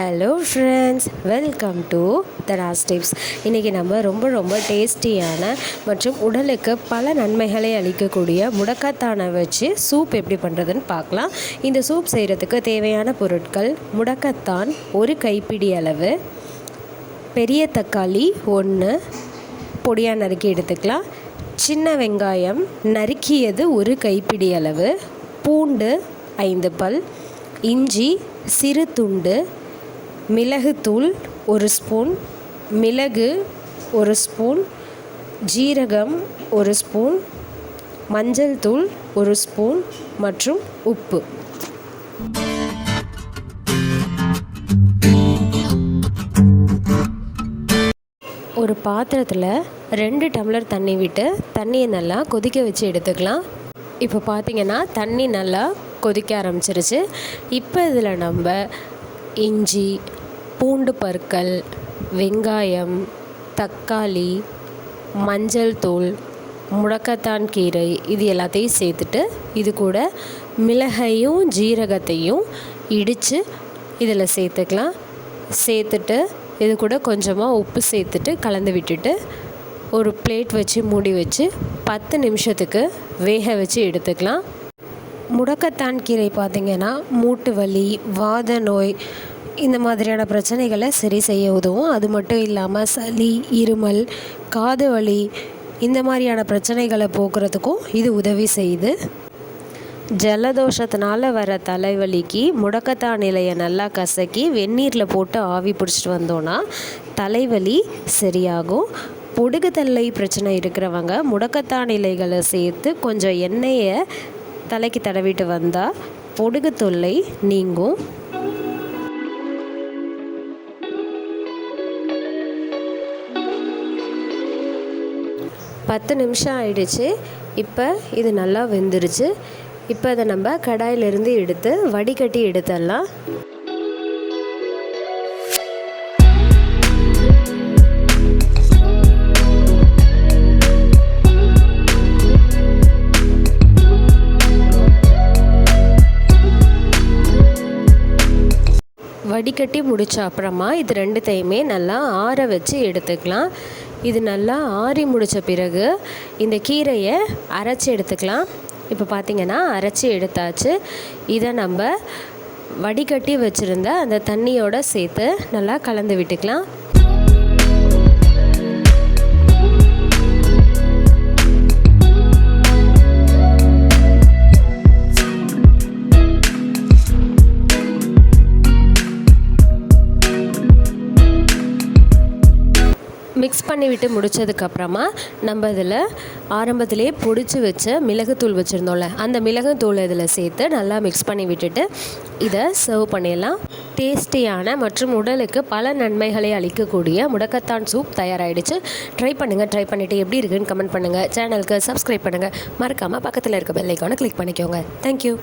Hello friends, welcome to Thara's tips. இன்றைக்கி நம்ம ரொம்ப டேஸ்டியான மற்றும் உடலுக்கு பல நன்மைகளை அளிக்கக்கூடிய முடக்கத்தானை வச்சு சூப் எப்படி பண்ணுறதுன்னு பார்க்கலாம். இந்த சூப் செய்கிறதுக்கு தேவையான பொருட்கள்: முடக்கத்தான் ஒரு கைப்பிடி அளவு, பெரிய தக்காளி 1 பொடியாக நறுக்கி எடுத்துக்கலாம், சின்ன வெங்காயம் நறுக்கியது ஒரு கைப்பிடி அளவு, பூண்டு 5 பல், இஞ்சி சிறு துண்டு, மிளகுத்தூள் 1 ஸ்பூன், மிளகு 1 ஸ்பூன், ஜீரகம் 1 ஸ்பூன், மஞ்சள் தூள் 1 ஸ்பூன் மற்றும் உப்பு. ஒரு பாத்திரத்தில் 2 டம்ளர் தண்ணி விட்டு தண்ணியை நல்லா கொதிக்க வச்சு எடுத்துக்கலாம். இப்போ பார்த்திங்கன்னா தண்ணி நல்லா கொதிக்க ஆரம்பிச்சிருச்சு. இப்போ இதில் நம்ம இஞ்சி, பூண்டு பற்கள், வெங்காயம், தக்காளி, மஞ்சள் தூள், முடக்கத்தான் கீரை இது எல்லாத்தையும் சேர்த்துட்டு, இது கூட மிளகையும் ஜீரகத்தையும் இடித்து இதில் சேர்த்துக்கலாம். சேர்த்துட்டு இது கூட கொஞ்சமாக உப்பு சேர்த்துட்டு கலந்து விட்டுட்டு ஒரு பிளேட் வச்சு மூடி வச்சு 10 நிமிஷத்துக்கு வேக வச்சு எடுத்துக்கலாம். முடக்கத்தான் கீரை பார்த்திங்கன்னா மூட்டு வலி, வாத நோய் இந்த மாதிரியான பிரச்சனைகளை சரி செய்ய உதவும். அது மட்டும் இல்லாமல் சளி, இருமல், காது வலி இந்த மாதிரியான பிரச்சனைகளை போக்குறதுக்கும் இது உதவி செய்யுது. ஜலதோஷத்தினால வர தலைவலிக்கு முடக்கத்தான் இலையை நல்லா கசக்கி வெந்நீரில் போட்டு ஆவி பிடிச்சிட்டு வந்தோன்னா தலைவலி சரியாகும். பொடுகுதல்லை பிரச்சனை இருக்கிறவங்க முடக்கத்தான் இலைகளை சேர்த்து கொஞ்சம் எண்ணெயை தலைக்கு தடவிட்டு வந்தால் பொடுகு தொல்லை நீங்கும். பத்து நிமிஷம் ஆயிடுச்சு. இப்போ இது நல்லா வெந்துருச்சு. இப்போ அதை நம்ம கடாயிலிருந்து எடுத்து வடிகட்டி எடுத்துடலாம். வடிகட்டி முடித்த அப்புறமா இது 2த்தையுமே நல்லா ஆற வச்சு எடுத்துக்கலாம். இது நல்லா ஆறி முடித்த பிறகு இந்த கீரையை அரைச்சி எடுத்துக்கலாம். இப்போ பார்த்திங்கன்னா அரைச்சி எடுத்தாச்சு. இதை நம்ம வடிகட்டி வச்சுருந்த அந்த தண்ணியோடு சேர்த்து நல்லா கலந்து விட்டுக்கலாம். மிக்ஸ் பண்ணி விட்டு முடித்ததுக்கப்புறமா நம்ம இதில் ஆரம்பத்திலே பொடிச்சு வச்ச மிளகுத்தூள் வச்சுருந்தோம்ல, அந்த மிளகுத்தூளை இதில் சேர்த்து நல்லா மிக்ஸ் பண்ணி விட்டுட்டு இதை சர்வ் பண்ணிடலாம். டேஸ்டியான மற்றும் உடலுக்கு பல நன்மைகளை அளிக்கக்கூடிய முடக்கத்தான் சூப் தயாராகிடுச்சு. ட்ரை பண்ணிவிட்டு எப்படி இருக்குன்னு கமெண்ட் பண்ணுங்கள். சேனலுக்கு சப்ஸ்கிரைப் பண்ணுங்கள். மறக்காமல் பக்கத்தில் இருக்க பெல் ஐக்கானை கிளிக் பண்ணிக்கோங்க. தேங்க்யூ.